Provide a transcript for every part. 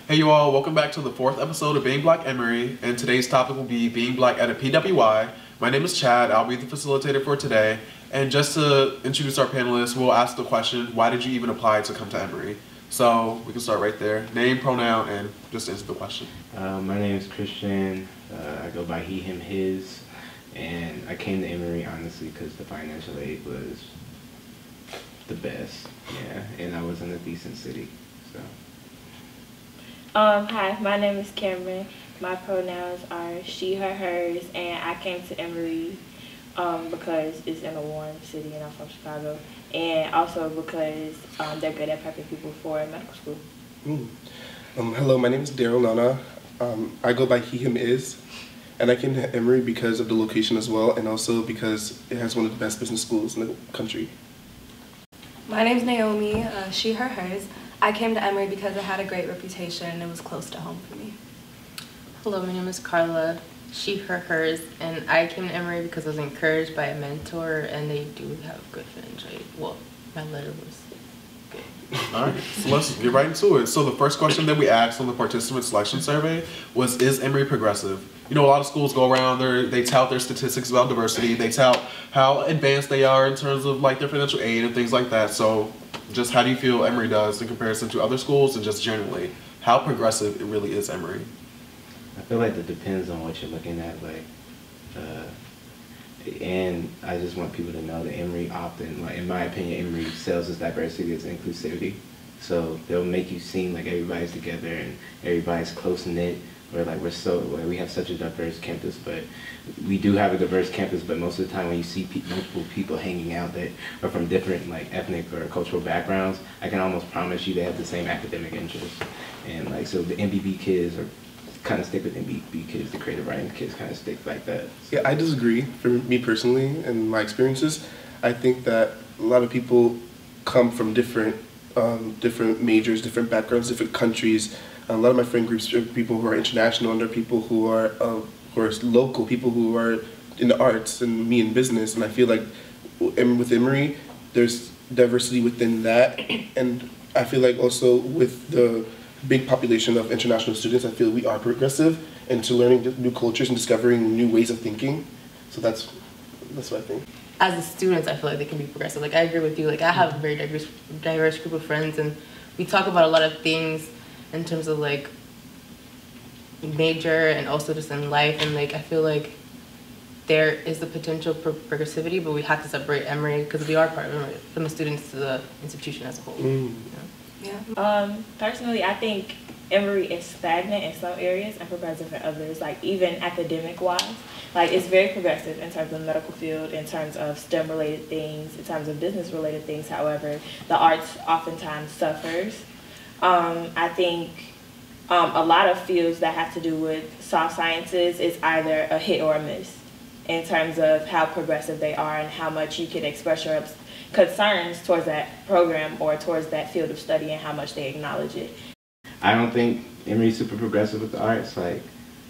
Hey you all, welcome back to the 4th episode of Being Black Emory, and today's topic will be being black at a PWI. My name is Chad, I'll be the facilitator for today, and just to introduce our panelists, we'll ask the question, why did you even apply to come to Emory? So we can start right there, name, pronoun, and just answer the question. My name is Christian, I go by he, him, his, and I came to Emory honestly because the financial aid was the best, yeah, and I was in a decent city, so. Hi, my name is Cameron. My pronouns are she, her, hers, and I came to Emory because it's in a warm city and I'm from Chicago, and also because they're good at prepping people for medical school. Hello, my name is Daryl Nana. I go by he, him, is, and I came to Emory because of the location as well, and also because it has one of the best business schools in the country. My name's Naomi, she, her, hers. I came to Emory because it had a great reputation and it was close to home for me. Hello, my name is Carla, she, her, hers, and I came to Emory because I was encouraged by a mentor and they do have good financial aid. Well, my letter was good. Alright, so let's get right into it. So the first question that we asked on the participant selection survey was, is Emory progressive? You know, a lot of schools go around, they tout their statistics about diversity, they tout how advanced they are in terms of like their financial aid and things like that. So just how do you feel Emory does in comparison to other schools, and just generally, how progressive it really is Emory? I feel like that depends on what you're looking at, like, and I just want people to know that Emory often, like in my opinion, Emory sells its diversity as inclusivity. So they'll make you seem like everybody's together and everybody's close-knit, or like we have such a diverse campus, but we do have a diverse campus, but most of the time when you see multiple people hanging out that are from different like ethnic or cultural backgrounds, I can almost promise you they have the same academic interests. And like, so the MBB kids are kind of stick with MBB kids, the creative writing kids kind of stick like that. So. Yeah, I disagree. For me personally and my experiences, I think that a lot of people come from different majors, different backgrounds, different countries. A lot of my friend groups are people who are international, and there are people who are local, people who are in the arts, and me in business. And I feel like with Emory, there's diversity within that, and I feel like also with the big population of international students, I feel we are progressive into learning new cultures and discovering new ways of thinking. So that's what I think. As a student, I feel like they can be progressive. Like I agree with you. Like I have a very diverse group of friends, and we talk about a lot of things in terms of like major and also just in life, and like I feel like there is the potential for progressivity, but we have to separate Emory because we are part of Emory, from the students to the institution as a whole. You know? Yeah. Personally, I think Emory is stagnant in some areas and progressive in others. Like even academic-wise, like it's very progressive in terms of the medical field, in terms of STEM-related things, in terms of business-related things. However, the arts oftentimes suffers. I think a lot of fields that have to do with soft sciences is either a hit or a miss in terms of how progressive they are and how much you can express your concerns towards that program or towards that field of study and how much they acknowledge it. I don't think Emory's super progressive with the arts. Like,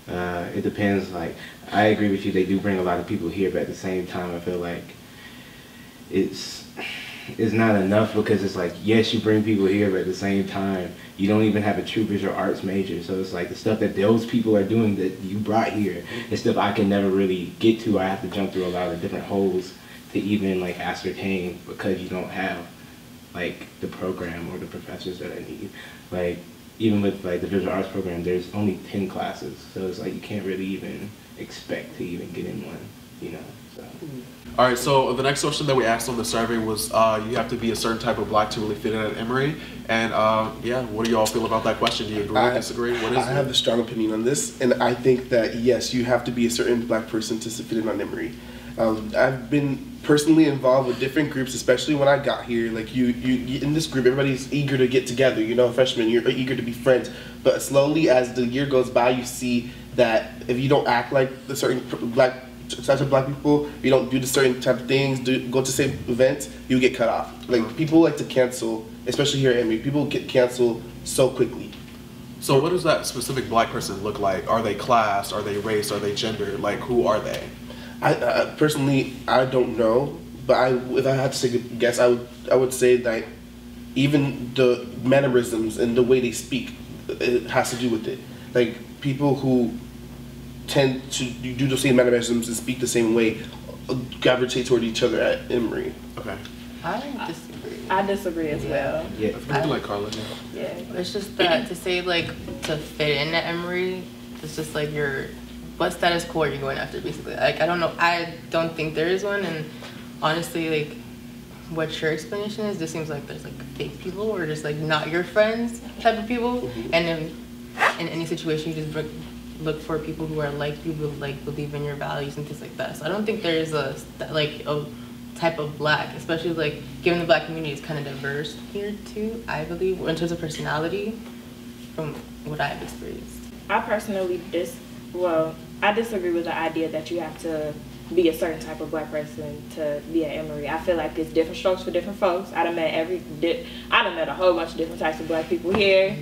it depends. Like, I agree with you. They do bring a lot of people here, but at the same time, I feel like it's not enough, because it's like, yes, you bring people here, but at the same time, you don't even have a true visual arts major. So it's like the stuff that those people are doing that you brought here is stuff I can never really get to. I have to jump through a lot of different holes to even like ascertain, because you don't have like the program or the professors that I need. Like even with like the visual arts program, there's only 10 classes. So it's like you can't really even expect to even get in one. you know. So. All right, so the next question that we asked on the survey was you have to be a certain type of black to really fit in at Emory. And yeah, what do you all feel about that question? Do you agree, disagree? What is it? I have a strong opinion on this, and I think that yes, you have to be a certain black person to fit in on Emory. I've been personally involved with different groups, especially when I got here. Like you in this group, everybody's eager to get together. You know, freshmen, you're eager to be friends. But slowly, as the year goes by, you see that if you don't act like the certain types of black people, you don't do the certain type of things, go to same events, you get cut off. Like people like to cancel, especially here at Emory. People get canceled so quickly. So what does that specific black person look like? Are they class? Are they race? Are they gender? Like, who are they? I personally, I don't know, but if I had to take a guess, I would say that even the mannerisms and the way they speak, it has to do with it. Like people who tend to do the same mannerisms and speak the same way gravitate toward each other at Emory. Okay. I disagree as well. Yeah. I feel like Carla. Yeah. It's just that to say like to fit in at Emory, it's just like what status quo are you going after basically? Like I don't know. I don't think there is one, and honestly, like what your explanation is, just seems like there's like fake people or just like not your friends type of people, Mm-hmm. and in any situation you just look for people who are like you, like believe in your values and things like that. So I don't think there is a type of black, especially like given the black community is kind of diverse here too, I believe, in terms of personality from what I've experienced. I personally I disagree with the idea that you have to be a certain type of black person to be at Emory. I feel like there's different strokes for different folks. I done met a whole bunch of different types of black people here.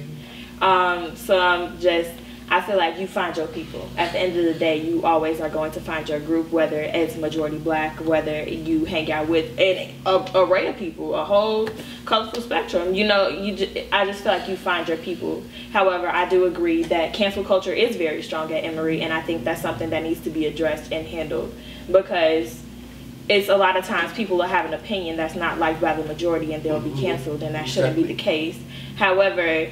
I feel like you find your people. At the end of the day, you always are going to find your group, whether it's majority black, whether you hang out with an array of people, a whole colorful spectrum. You know, I just feel like you find your people. However, I do agree that cancel culture is very strong at Emory, and I think that's something that needs to be addressed and handled, because it's a lot of times people will have an opinion that's not liked by the majority and they'll be canceled, and that shouldn't be the case. However,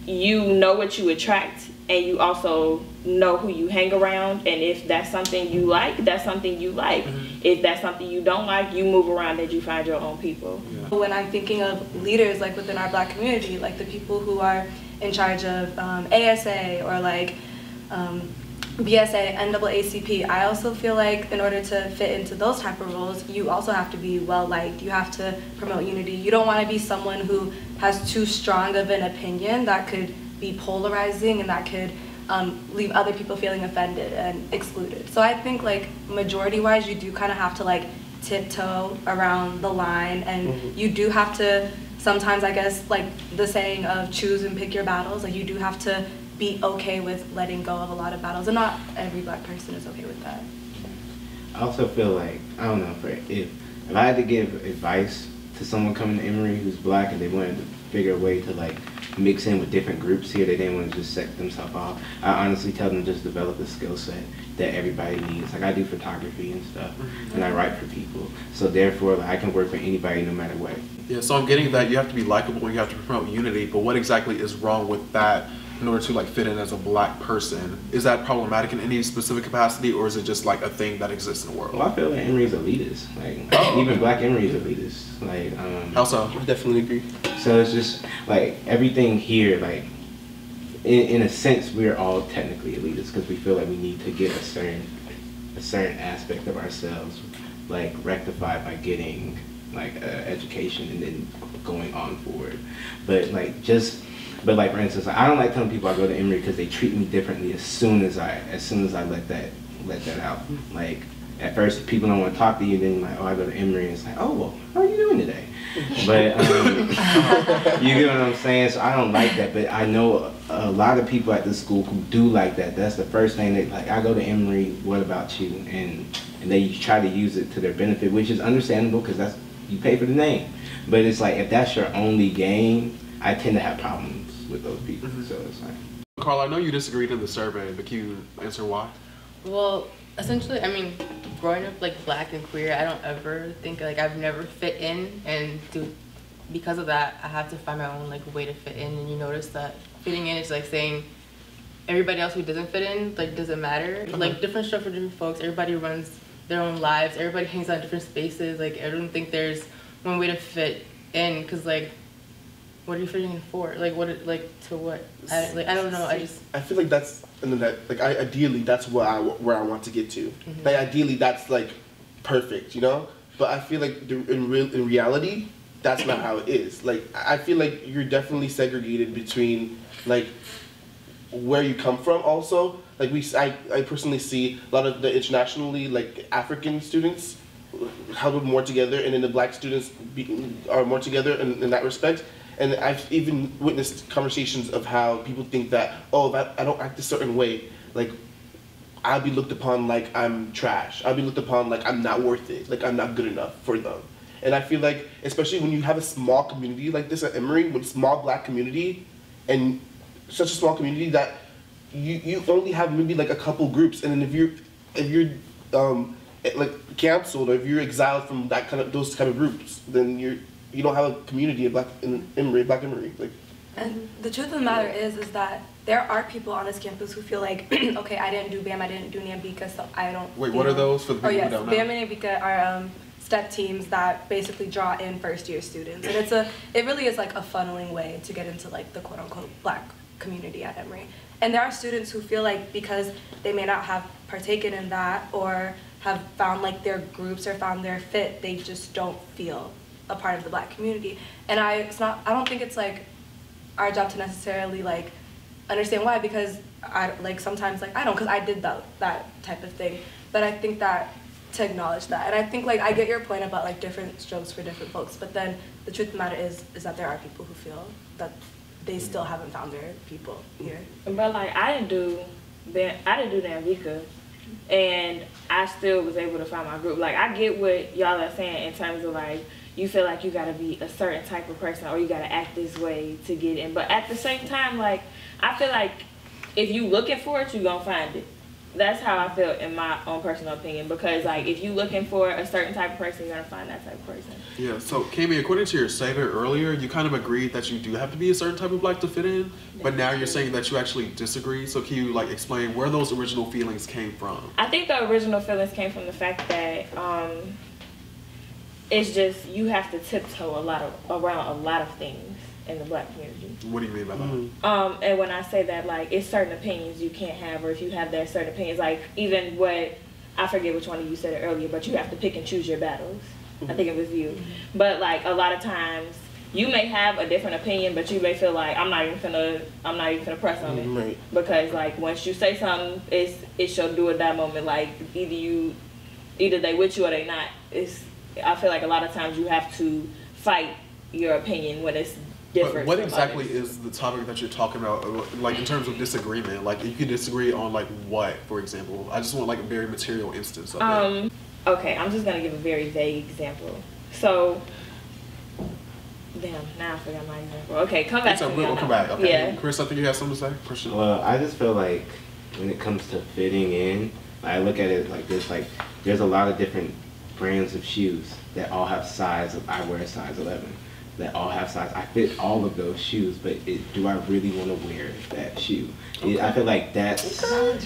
you know what you attract, and you also know who you hang around, and if that's something you like, that's something you like. If that's something you don't like, you move around and you find your own people. Yeah. When I'm thinking of leaders like within our black community, like the people who are in charge of ASA or like BSA, NAACP, I also feel like in order to fit into those type of roles, you also have to be well liked. You have to promote unity. You don't want to be someone who has too strong of an opinion that could be polarizing and that could leave other people feeling offended and excluded. So I think like majority wise, you do kind of have to like tiptoe around the line, and you do have to sometimes, I guess, like the saying of choose and pick your battles, like you do have to be okay with letting go of a lot of battles, and not every black person is okay with that. I also feel like, I don't know, if I had to give advice to someone coming to Emory who's black and they wanted to figure a way to like mix in with different groups here, they didn't want to just set themselves off, I honestly tell them just develop a skill set that everybody needs. Like I do photography and stuff, and I write for people, so therefore like, I can work for anybody no matter what. Yeah, so I'm getting that you have to be likable and you have to promote unity, but what exactly is wrong with that in order to like fit in as a black person? Is that problematic in any specific capacity, or is it just like a thing that exists in the world? Well, I feel like Emory's elitist. Like even black Emory's elitist. Like how so? I definitely agree. So it's just like everything here, like in a sense, we're all technically elitist because we feel like we need to get a certain aspect of ourselves like rectified by getting like education and then going on forward. But like for instance, I don't like telling people I go to Emory because they treat me differently as soon as I let that out. Like at first people don't want to talk to you, then like, oh, I go to Emory, and it's like, oh well, how are you doing today? But you get what I'm saying? So I don't like that, but I know a lot of people at this school who do like that. That's the first thing they like, I go to Emory, what about you? And they try to use it to their benefit, which is understandable because that's, you pay for the name. But it's like, if that's your only game, I tend to have problems with those people. So it's like. Carl, I know you disagreed in the survey, but can you answer why? Well, essentially, I mean, growing up like black and queer, I don't ever think like I've never fit in, and because of that, I have to find my own like way to fit in. And you notice that fitting in is like saying everybody else who doesn't fit in like doesn't matter. Like different stuff for different folks. Everybody runs their own lives. Everybody hangs out in different spaces. Like, I don't think there's one way to fit in, because, like, what are you fitting in for? Like, what, like, to what? I don't know. I feel like that's, and then that, like, ideally, that's where I want to get to. Like, ideally, that's, like, perfect, you know? But I feel like in reality, that's not how it is. Like, I feel like you're definitely segregated between, like, where you come from also. Like, I personally see a lot of the internationally, like, African students huddled more together, and then the black students are more together in that respect. And I've even witnessed conversations of how people think that, oh, if I don't act a certain way, like, I'll be looked upon like I'm trash. I'll be looked upon like I'm not worth it, like I'm not good enough for them. And I feel like, especially when you have a small community like this at Emory, with a small black community, and such a small community that you only have maybe like a couple groups, and then if you're like canceled, or if you're exiled from those kind of groups, then you don't have a community in Black Emory. Like, and the truth of the matter is that there are people on this campus who feel like, okay, I didn't do BAM, I didn't do NAMBICA, so I don't. Wait, what are those for the people who don't know? BAM and NAMBICA are step teams that basically draw in first-year students, and it really is like a funneling way to get into like the quote-unquote black community at Emory. And there are students who feel like because they may not have partaken in that or have found like their groups or found their fit, they just don't feel a part of the black community. And I don't think it's like our job to necessarily like understand why, because I like sometimes like I don't, because I did that type of thing. But I think that to acknowledge that, and I think like I get your point about like different strokes for different folks, but then the truth of the matter is that there are people who feel that they still haven't found their people here. But like I didn't do NAMBICA, and I still was able to find my group. Like I get what y'all are saying in terms of like you feel like you gotta be a certain type of person or you gotta act this way to get in. But at the same time, like I feel like if you looking for it, you gonna find it. That's how I feel in my own personal opinion, because like if you looking for a certain type of person, you're gonna find that type of person. Yeah, so Kami, according to your statement earlier, you kind of agreed that you do have to be a certain type of black to fit in, but now you're saying that you actually disagree. So can you like explain where those original feelings came from? I think the original feelings came from the fact that it's just you have to tiptoe around a lot of things in the black community. What do you mean by that? And when I say that, like, it's certain opinions you can't have, or if you have that certain opinions, like, even what, I forget which one of you said it earlier, but you have to pick and choose your battles. I think it was you. But, like, a lot of times, you may have a different opinion, but you may feel like, I'm not even gonna press on it. Right. Because, like, once you say something, it's your do or die moment. Like, either they with you or they not. I feel like a lot of times you have to fight your opinion when it's different. But what exactly is the topic that you're talking about, like in terms of disagreement? Like you can disagree on like what, for example? I just want like a very material instance of it. Okay, I'm just gonna give a very vague example. So, damn, now I forgot my example. Okay, come back to me. We'll come back. Okay. Yeah. Chris, I think you have something to say. Christian. Well, I just feel like when it comes to fitting in, I look at it like this: like there's a lot of different brands of shoes that all have size. I wear a size 11. That all have size. I fit all of those shoes, but do I really want to wear that shoe? Okay. I feel like that's. I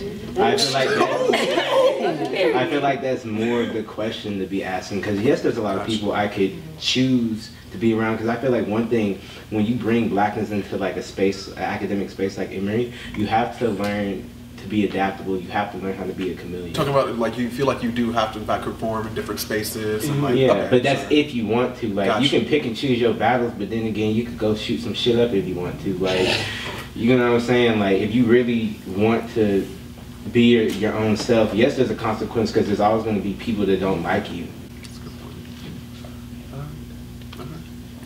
feel like that's more of the question to be asking. Because yes, there's a lot of people I could choose to be around. Because I feel like one thing, when you bring blackness into like a space, an academic space like Emory, you have to learn to be adaptable. You have to learn how to be a chameleon. Talking about like you feel like you do have to in fact conform in different spaces and like yeah, okay, but that's if you want to. Like gotcha. You can pick and choose your battles, but then again you could go shoot some shit up if you want to. Like you know what I'm saying? Like if you really want to be your own self, yes, there's a consequence because there's always going to be people that don't like you. That's a good point. Okay.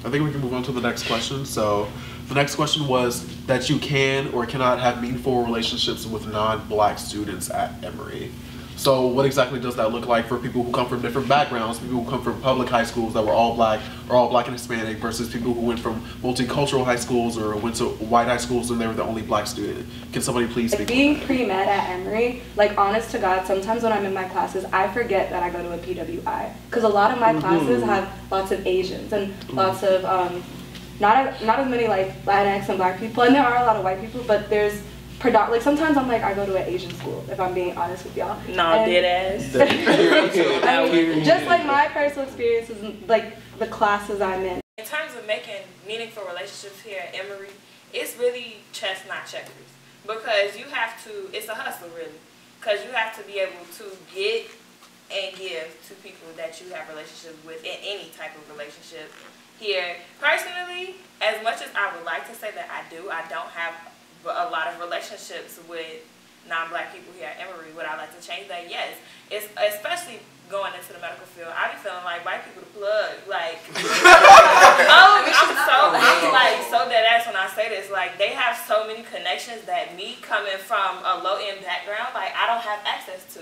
I think we can move on to the next question. So the next question was that you can or cannot have meaningful relationships with non-black students at Emory. So what exactly does that look like for people who come from different backgrounds, people who come from public high schools that were all black or all black and Hispanic versus people who went from multicultural high schools or went to white high schools and they were the only black student? Can somebody please speak? Being pre-med at Emory, like honest to God, sometimes when I'm in my classes, I forget that I go to a PWI. Because a lot of my classes have lots of Asians and lots of, not as many like Latinx and black people, and there are a lot of white people, but there's like sometimes I'm like, I go to an Asian school, if I'm being honest with y'all. No, dead ass. I mean, just like my personal experiences, like the classes I'm in. In terms of making meaningful relationships here at Emory, it's really chess, not checkers. Because you have to, it's a hustle really. Because you have to be able to get and give to people that you have relationships with in any type of relationship here. Personally, as much as I would like to say that I do, I don't have a lot of relationships with non-black people here at Emory. Would I like to change that? Yes. It's especially going into the medical field. I be feeling like white people to plug. Like, I'm so dead ass when I say this. Like, they have so many connections that me coming from a low-end background, like, I don't have access to.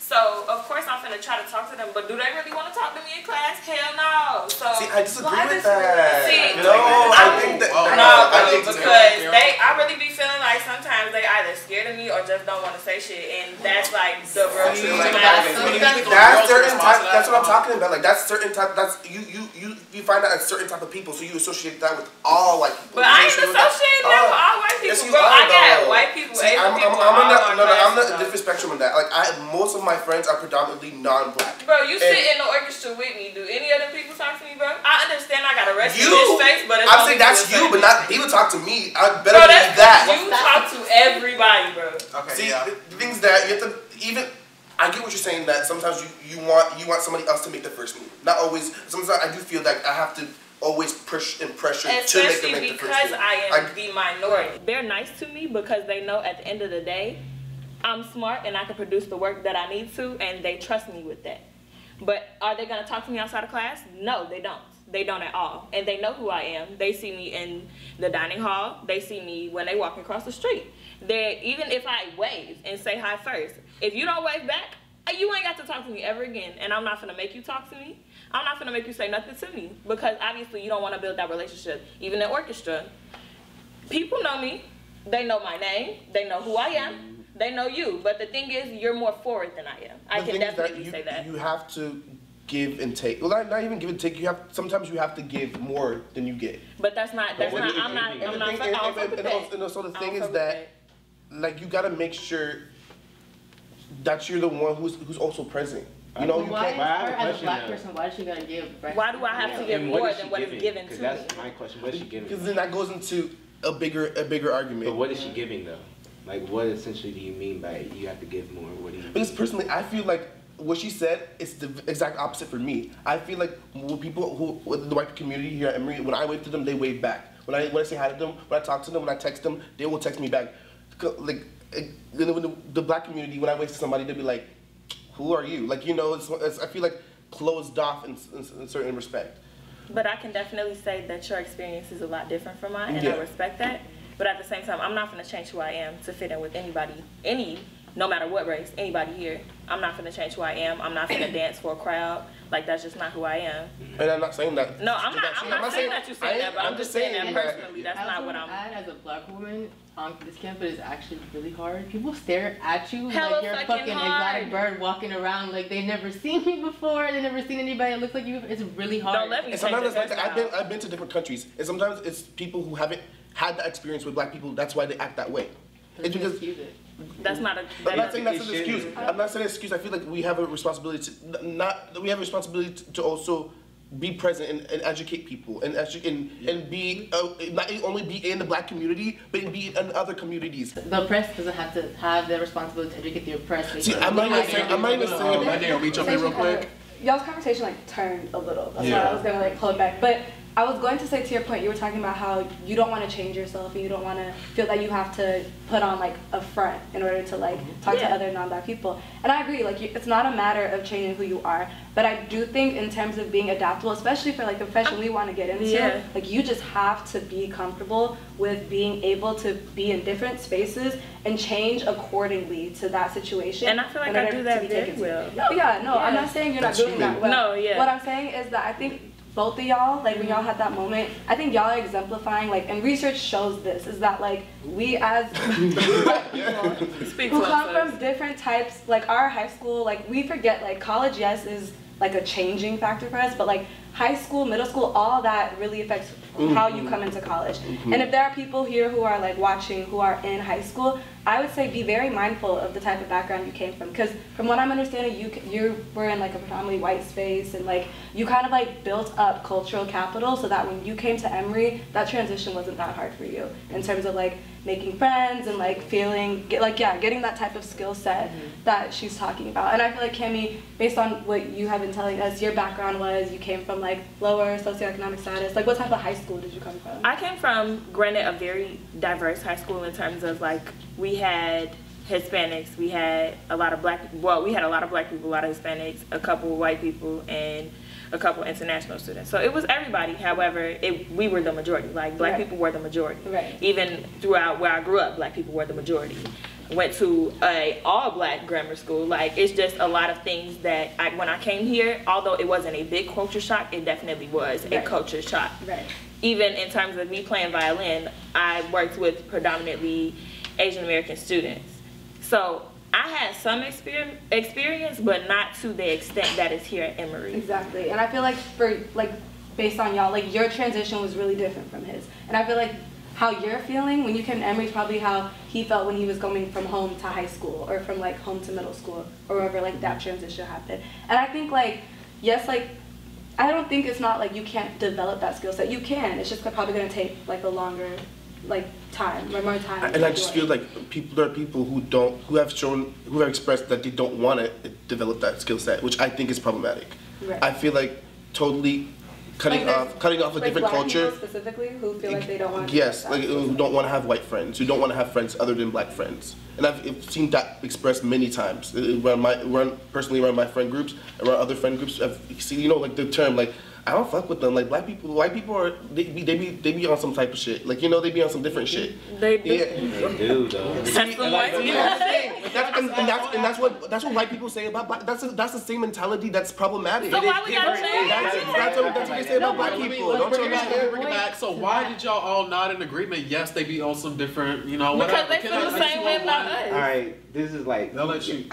So, of course, I'm finna try to talk to them, but do they really want to talk to me in class? Hell no. So, see, I disagree with that. See, I think that because I really be feeling like sometimes they either scared of me or just don't want to say shit, and that's like the real truth. That's certain type. That's what I'm talking about. Like that's certain type. That's you find out a certain type of people, so you associate that with all white people. But I ain't associating them with all white people, bro. I got white people, Asian people. I'm not a different spectrum on that. Like most of my friends are predominantly non-black. Bro, you sit in the orchestra with me. Do any other people talk to me, bro? I understand I got a rest in this face, but it's I'm saying that's you, but not people talk to me. I better bro, believe that. You talk to everybody, bro. Okay. See, the things that you have to even. I get what you're saying that sometimes you want somebody else to make the first move. Not always. Sometimes I do feel like I have to always push and pressure to make them make the first move. Especially because I am the minority. They're nice to me because they know at the end of the day, I'm smart and I can produce the work that I need to, and they trust me with that. But are they gonna talk to me outside of class? No, they don't. They don't at all. And they know who I am. They see me in the dining hall. They see me when they walk across the street. Even if I wave and say hi first, if you don't wave back, you ain't got to talk to me ever again. And I'm not gonna make you talk to me. I'm not gonna make you say nothing to me, because obviously you don't wanna build that relationship. Even in orchestra, people know me. They know my name. They know who I am. They know you. But the thing is, you're more forward than I am. I can definitely say that. You have to give and take. Well, not even give and take. Sometimes you have to give more than you get. But that's not. I'm so the thing is that, like, you gotta make sure that you're the one who's also present. You know, you can't. As a black person, why is she gonna give? Why do I have to give more than what is given to me? That's my question. What is she giving? Because then that goes into a bigger argument. But what is she giving though? Like, what essentially do you mean by you have to give more? What do you mean? Because personally, I feel like what she said is the exact opposite for me. I feel like people with the white community here at Emory, when I wave to them, they wave back. When I say hi to them, when I talk to them, when I text them, they will text me back. Like, the black community, when I wave to somebody, they'll be like, "Who are you?" Like, you know, I feel like closed off in certain respect. But I can definitely say that your experience is a lot different from mine, and I respect that. But at the same time, I'm not going to change who I am to fit in with anybody, no matter what race, anybody here. I'm not going to change who I am. I'm not going to dance for a crowd. Like, that's just not who I am. And I'm not saying that. No, I'm not saying that you're saying that, but I'm just saying that personally. That's not what I'm. As a black woman on this campus, is actually really hard. People stare at you Hella like you're a fucking exotic bird walking around, like they've never seen me before. They've never seen anybody that looks like you. It's really hard. Don't let me. And sometimes it's like that. I've been to different countries, and sometimes it's people who haven't had that experience with black people. That's why they act that way. It's because that's not a. I'm not saying that's an excuse. I'm not saying an excuse. I feel like we have a responsibility to also be present and educate people and be not only be in the black community but be in other communities. The press doesn't have to have the responsibility to educate the oppressed. See, I'm not even saying. Let me jump in real quick. Y'all's conversation like turned a little. That's why I was gonna like hold back, but. I was going to say, to your point, you were talking about how you don't want to change yourself and you don't want to feel that you have to put on like a front in order to like talk to other non-black people. And I agree, like it's not a matter of changing who you are, but I do think in terms of being adaptable, especially for like the profession we want to get into, like you just have to be comfortable with being able to be in different spaces and change accordingly to that situation. And I feel like I do that very well. I'm not saying you're not doing that well. No, What I'm saying is that I think both of y'all, like when y'all had that moment, I think y'all are exemplifying, like, and research shows this, is that like we as black people who come from different types, like our high school, like we forget, like college, yes, is like a changing factor for us, but like high school, middle school, all that really affects how you come into college. And if there are people here who are like watching, who are in high school, I would say be very mindful of the type of background you came from, because from what I'm understanding, you were in like a predominantly white space, and like you kind of like built up cultural capital so that when you came to Emory, that transition wasn't that hard for you in terms of like making friends and like getting that type of skill set that she's talking about. And I feel like Cammie, based on what you have been telling us, your background was you came from like lower socioeconomic status. Like what type of high school did you come from? I came from, granted, a very diverse high school in terms of like we had Hispanics, we had a lot of black people, well, we had a lot of black people, a lot of Hispanics, a couple of white people, and a couple of international students. So it was everybody. However, we were the majority. Like black people were the majority. Right. Even throughout where I grew up, black people were the majority. Went to a all-black grammar school. Like it's just a lot of things that when I came here, although it wasn't a big culture shock, it definitely was a culture shock. Right. Even in terms of me playing violin, I worked with predominantly Asian American students. So I had some experience, but not to the extent that is here at Emory. Exactly, and I feel like based on y'all, like your transition was really different from his. And I feel like how you're feeling when you came to Emory is probably how he felt when he was going from home to high school, or from like home to middle school, or wherever like that transition happened. And I think like, yes, like, I don't think it's not like you can't develop that skill set. You can, it's just probably gonna take like a longer time or more time. And I just feel like there are people who have expressed that they don't want to develop that skill set, which I think is problematic. Right. I feel like totally cutting off a different black culture. People specifically who feel like they don't want to. Yes, like who don't want to have white friends, who don't want to have friends other than black friends, and I've seen that expressed many times personally around my friend groups, around other friend groups. I've seen like the term like, I don't fuck with them. Like white people are they be on some type of shit. Like they be on some different shit. They do. Yeah. They do though. That's the white people. That's what white people say about black. That's the same mentality that's problematic. So why we gotta change? That's what they say about black people. Don't you understand? Bring it back. So why did y'all all not in agreement? Yes, they be on some different, whatever. Because they feel the same way about us. All right, this is like. They'll let you.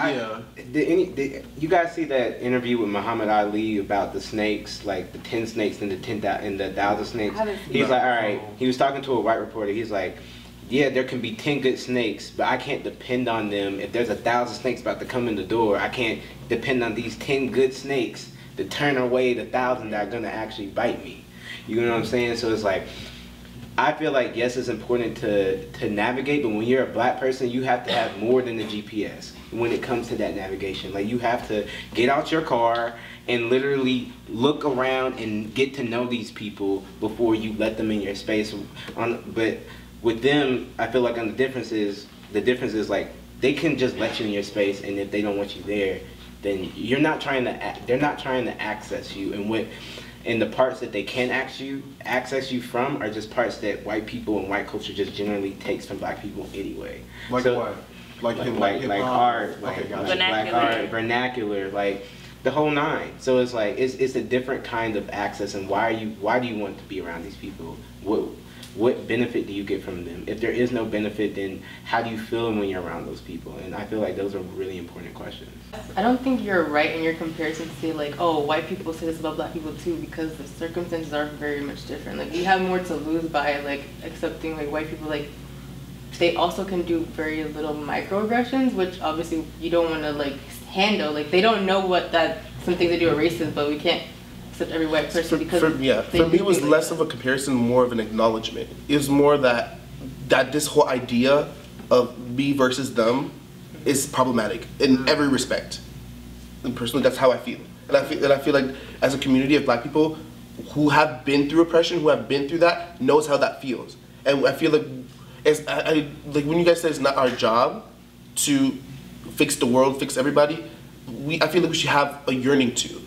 Did you guys see that interview with Muhammad Ali about the snakes, like the 10 snakes and the 1,000 snakes? He's like, all right. He was talking to a white reporter. He's like, yeah, there can be 10 good snakes, but I can't depend on them. If there's 1,000 snakes about to come in the door, I can't depend on these 10 good snakes to turn away the 1,000 that are gonna actually bite me. You know what I'm saying? So it's like, I feel like yes, it's important to navigate, but when you're a black person, you have to have more than the GPS when it comes to that navigation. Like you have to get out your car and literally look around and get to know these people before you let them in your space. But with them, I feel like the difference is like they can just let you in your space, and if they don't want you there, then they're not trying to access you. And the parts that they can access you from are just parts that white people and white culture just generally takes from black people anyway. Like so, what? Like art, like vernacular. black art, vernacular, like the whole nine. So it's like it's a different kind of access. And why do you want to be around these people? What benefit do you get from them? If there is no benefit, then how do you feel when you're around those people? And I feel like those are really important questions. I don't think you're right in your comparison to say like, oh, white people say this about black people too, because the circumstances are very much different. Like we have more to lose by like accepting like white people, like they also can do very little microaggressions, which obviously you don't want to like handle. Like they don't know what some things they do are racist, but we can't accept every white person because for me it was less of a comparison, more of an acknowledgement. It was more that this whole idea of me versus them is problematic in every respect. And personally, that's how I feel. And I feel like as a community of black people who have been through oppression, who have been through that, knows how that feels. And I feel like like when you guys said it's not our job to fix the world, fix everybody, I feel like we should have a yearning to.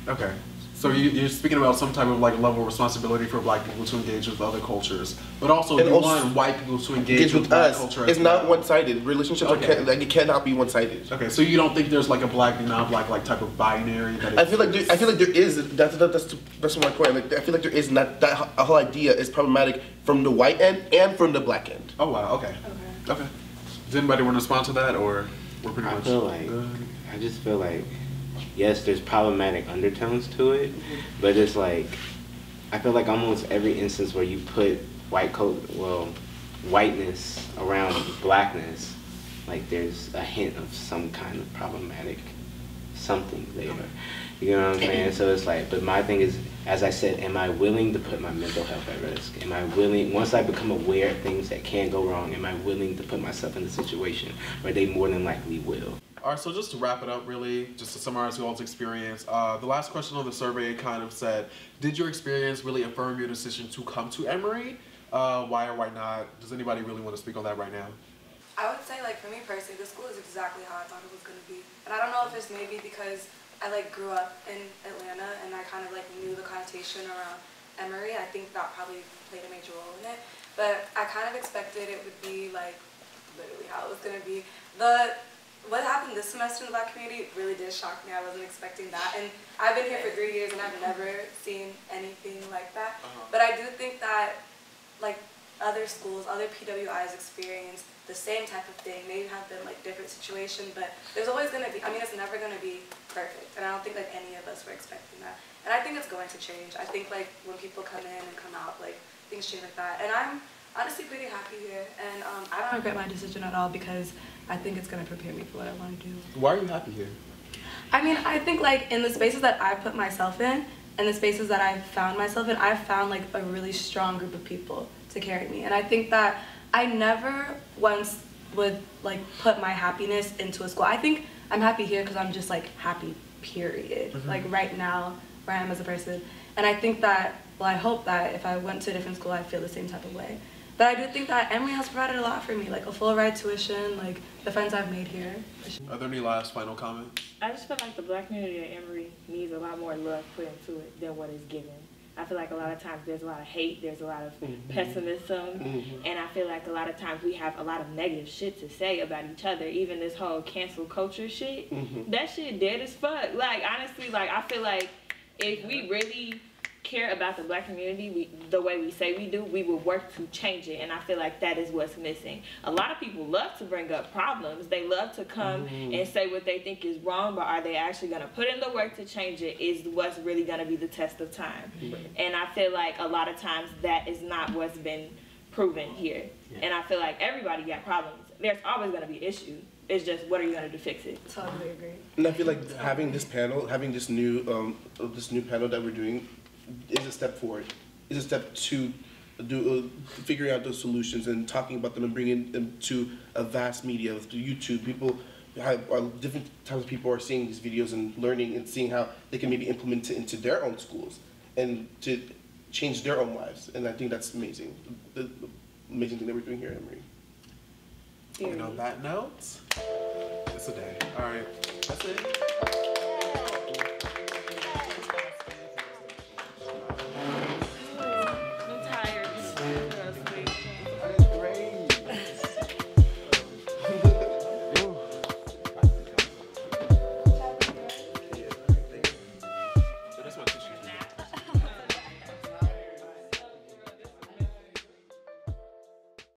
Okay. So you're speaking about some type of like level of responsibility for black people to engage with other cultures, but also you want white people to engage with black culture. It's not one-sided. Relationships it cannot be one-sided. Okay, so you don't think there's like a black and non-black like type of binary that I feel like there is. That's my point. Like I feel like there is not that whole idea is problematic from the white end and from the black end. Oh wow. Okay. Does anybody want to respond to that, or we're pretty much? I just feel like. Yes, there's problematic undertones to it, but it's like I feel like almost every instance where you put whiteness around blackness, like there's a hint of some kind of problematic something there. You know what I'm saying? So it's like, but my thing is, as I said, am I willing to put my mental health at risk? Am I willing, once I become aware of things that can go wrong, am I willing to put myself in a situation where they more than likely will? All right, so just to wrap it up really, just to summarize y'all's experience, the last question on the survey kind of said, did your experience really affirm your decision to come to Emory? Why or why not? Does anybody really want to speak on that right now? I would say, like, for me personally, the school is exactly how I thought it was going to be. And I don't know if it's maybe because I, like, grew up in Atlanta and I kind of, like, knew the connotation around Emory. I think that probably played a major role in it. But I kind of expected it would be, like, literally how it was going to be. What happened this semester in the Black community really did shock me. I wasn't expecting that. And I've been here for 3 years and I've never seen anything like that. But I do think that, like, other schools, other PWIs experience the same type of thing. Maybe have been like different situation, but there's always going to be, I mean, it's never going to be perfect. And I don't think like any of us were expecting that. And I think it's going to change. I think like when people come in and come out, like things change like that. And I'm honestly pretty happy here. And I don't regret my decision at all because I think it's going to prepare me for what I want to do. Why are you happy here? I mean, I think like in the spaces that I put myself in and the spaces that I've found myself in, I've found like a really strong group of people to carry me. And I think that I never once would like put my happiness into a school. I think I'm happy here because I'm just like happy, period. Like right now where I am as a person. And I think that, well, I hope that if I went to a different school, I'd feel the same type of way. But I do think that Emory has provided a lot for me, like a full ride tuition, like the friends I've made here. Are there any last final comments? I just feel like the Black community at Emory needs a lot more love put into it than what is given. I feel like a lot of times there's a lot of hate, there's a lot of pessimism, and I feel like a lot of times we have a lot of negative shit to say about each other. Even this whole cancel culture shit, that shit dead as fuck. Like, honestly, like, I feel like if we really care about the Black community the way we say we do, we will work to change it, and I feel like that is what's missing. A lot of people love to bring up problems. They love to come and say what they think is wrong, but are they actually going to put in the work to change it is what's really going to be the test of time. And I feel like a lot of times that is not what's been proven here. And I feel like everybody got problems. There's always going to be issues. It's just, what are you going to do to fix it? Totally agree. And I feel like having this panel, having this new panel that we're doing, is a step forward. Is a step to figuring out those solutions and talking about them and bringing them to a vast media, to YouTube. People different types of people are seeing these videos and learning and seeing how they can maybe implement it into their own schools and to change their own lives. And I think that's amazing. The amazing thing that we're doing here at Emory. And on that note, it's a day. All right, that's it.